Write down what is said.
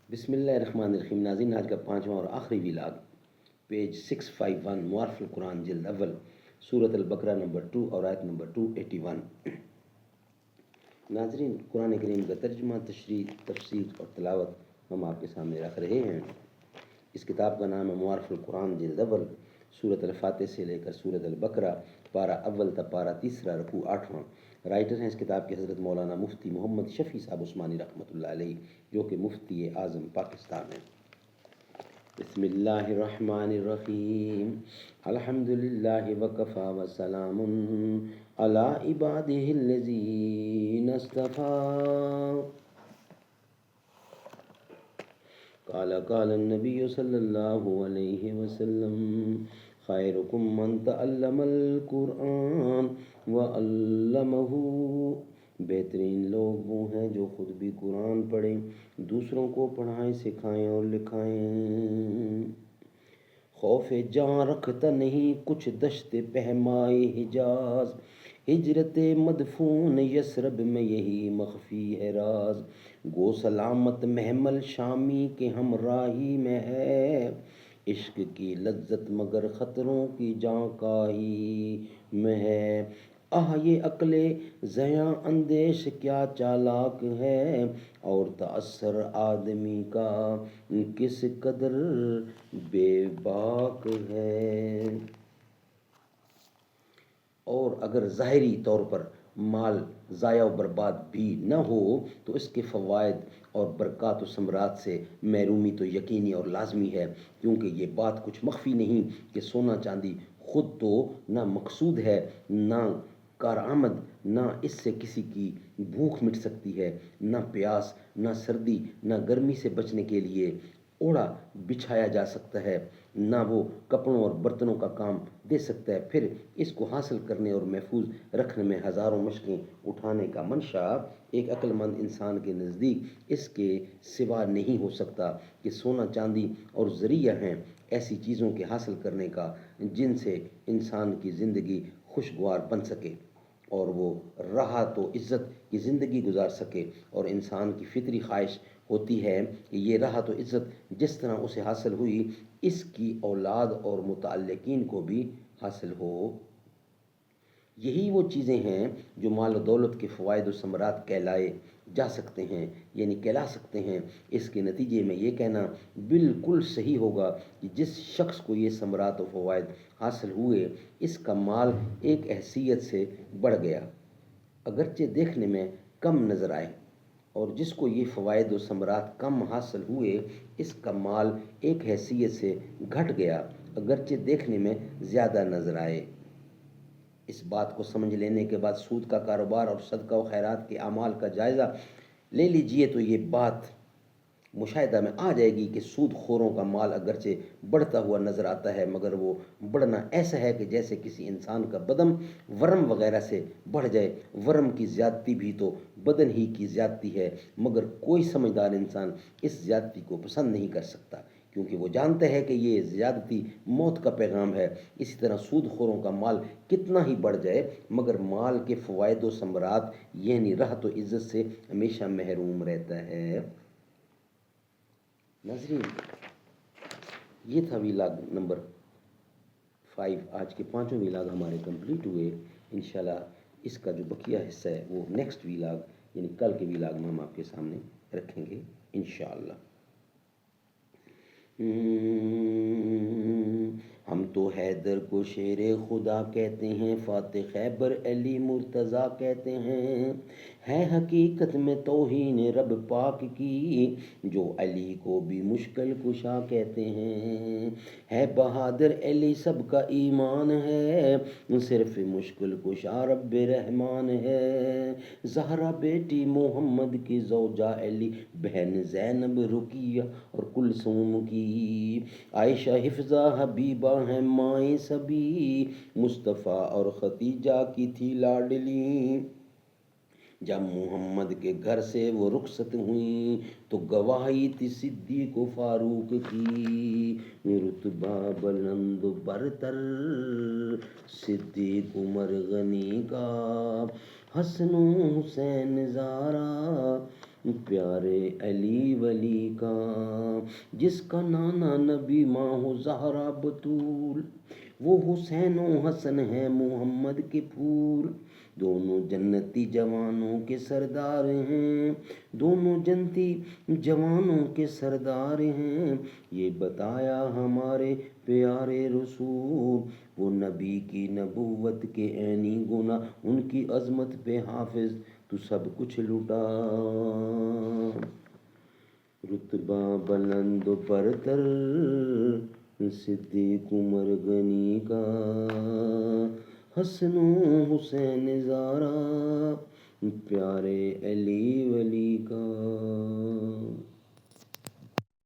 بسم اللہ الرحمن الرحیم. ناظرین، آج کا پانچواں اور آخری ویلاگ پیج 651 معارف القرآن جلد اول سورۃ البقرہ نمبر 2 اور آیت نمبر 281. ناظرین، قرآن کریم کا ترجمہ، تشریح، تفسیر اور تلاوت ہم آپ کے سامنے رکھ رہے ہیں. اس کتاب کا نام ہے معارف القرآن جلد اول، سورۃ الفاتح سے لے کر سورۃ البقرہ، پارہ اول تا پارہ تیسرا، رکوع 8واں. رائٹر ہیں اس کتاب کے حضرت مولانا مفتی محمد شفیع صاحب عثمانی رحمۃ اللہ علیہ، جو کہ مفتی اعظم پاکستان ہیں. بسم اللہ الرحمن الرحیم. الحمد للہ وکفی وسلام علی عبادہ الذین اصطفیٰ. قال النبی صلی اللہ علیہ وسلم: خیرکم من تعلم القرآن وعلمہ. بہترین لوگ وہ ہیں جو خود بھی قرآن پڑھیں، دوسروں کو پڑھائیں، سکھائیں اور لکھائیں. خوف جاں رکھتا نہیں کچھ دشت پہمائے حجاز، ہجرت مدفون یثرب میں یہی مخفی ہے راز. گو سلامت محمل شامی کے ہمراہی میں ہے، عشق کی لذت مگر خطروں کی جانکاہی میں ہے. یہ عقل زیاں اندیش کیا چالاک ہے، اور تأثر آدمی کا کس قدر بے باک ہے. اور اگر ظاہری طور پر مال ضائع و برباد بھی نہ ہو تو اس کے فوائد اور برکات و ثمرات سے محرومی تو یقینی اور لازمی ہے، کیونکہ یہ بات کچھ مخفی نہیں کہ سونا چاندی خود تو نہ مقصود ہے، نہ کارآمد، نہ اس سے کسی کی بھوک مٹ سکتی ہے، نہ پیاس، نہ سردی، نہ گرمی سے بچنے کے لیے اوڑھا بچھایا جا سکتا ہے، نہ وہ کپڑوں اور برتنوں کا کام دے سکتا ہے. پھر اس کو حاصل کرنے اور محفوظ رکھنے میں ہزاروں مشقیں اٹھانے کا منشا ایک عقل مند انسان کے نزدیک اس کے سوا نہیں ہو سکتا کہ سونا چاندی اور ذریعہ ہیں ایسی چیزوں کے حاصل کرنے کا جن سے انسان کی زندگی خوشگوار بن سکے اور وہ راحت و عزت کی زندگی گزار سکے. اور انسان کی فطری خواہش ہوتی ہے کہ یہ راحت و عزت جس طرح اسے حاصل ہوئی، اس کی اولاد اور متعلقین کو بھی حاصل ہو. یہی وہ چیزیں ہیں جو مال و دولت کے فوائد و ثمرات کہلائے جا سکتے ہیں، یعنی کہلا سکتے ہیں. اس کے نتیجے میں یہ کہنا بالکل صحیح ہوگا کہ جس شخص کو یہ ثمرات و فوائد حاصل ہوئے، اس کا مال ایک حیثیت سے بڑھ گیا، اگرچہ دیکھنے میں کم نظر آئے، اور جس کو یہ فوائد و ثمرات کم حاصل ہوئے، اس کا مال ایک حیثیت سے گھٹ گیا، اگرچہ دیکھنے میں زیادہ نظر آئے. اس بات کو سمجھ لینے کے بعد سود کا کاروبار اور صدقہ و خیرات کے اعمال کا جائزہ لے لیجئے تو یہ بات مشاہدہ میں آ جائے گی کہ سود خوروں کا مال اگرچہ بڑھتا ہوا نظر آتا ہے، مگر وہ بڑھنا ایسا ہے کہ جیسے کسی انسان کا بدن ورم وغیرہ سے بڑھ جائے. ورم کی زیادتی بھی تو بدن ہی کی زیادتی ہے، مگر کوئی سمجھدار انسان اس زیادتی کو پسند نہیں کر سکتا، کیونکہ وہ جانتا ہے کہ یہ زیادتی موت کا پیغام ہے. اسی طرح سود خوروں کا مال کتنا ہی بڑھ جائے، مگر مال کے فوائد و ثمرات یعنی راحت و عزت سے ہمیشہ محروم رہتا ہے. ناظرین، یہ تھا ویلاگ نمبر 5. آج کے پانچوں ویلاگ ہمارے کمپلیٹ ہوئے. انشاءاللہ اس کا جو بقیہ حصہ ہے وہ نیکسٹ ویلاگ یعنی کل کے ویلاگ میں ہم آپ کے سامنے رکھیں گے انشاءاللہ. ہم تو حیدر کو شیر خدا کہتے ہیں، فاتح خیبر علی مرتضیٰ کہتے ہیں. ہے حقیقت میں توہین رب پاک کی جو علی کو بھی مشکل کشا کہتے ہیں. ہے بہادر علی سب کا ایمان ہے، صرف مشکل کشا رب رحمان ہے. زہرا بیٹی محمد کی زوجہ علی، بہن زینب رقیہ اور کلثوم کی. عائشہ حفظہ حبیبہ ہیں مائیں سبھی، مصطفیٰ اور خدیجہ کی تھی لاڈلی. جب محمد کے گھر سے وہ رخصت ہوئیں تو گواہی تھی صدیق و فاروق کی. رتبہ بلند و برتر صدیق عمر غنی کا، حسن و حسین زارا پیارے علی ولی کا، جس کا نانا نبی ماں ہو زہرا بطول، وہ حسین و حسن ہے محمد کے پھول، دونوں جنتی جوانوں کے سردار ہیں، دونوں جنتی جوانوں کے سردار ہیں، یہ بتایا ہمارے پیارے رسول، وہ نبی کی نبوت کے عینی گناہ، ان کی عظمت پہ حافظ تو سب کچھ لٹا، رتبہ بلند و برتر صدیق عمر غنی کا، حسن و حسین زارا پیارے علی ولی کا۔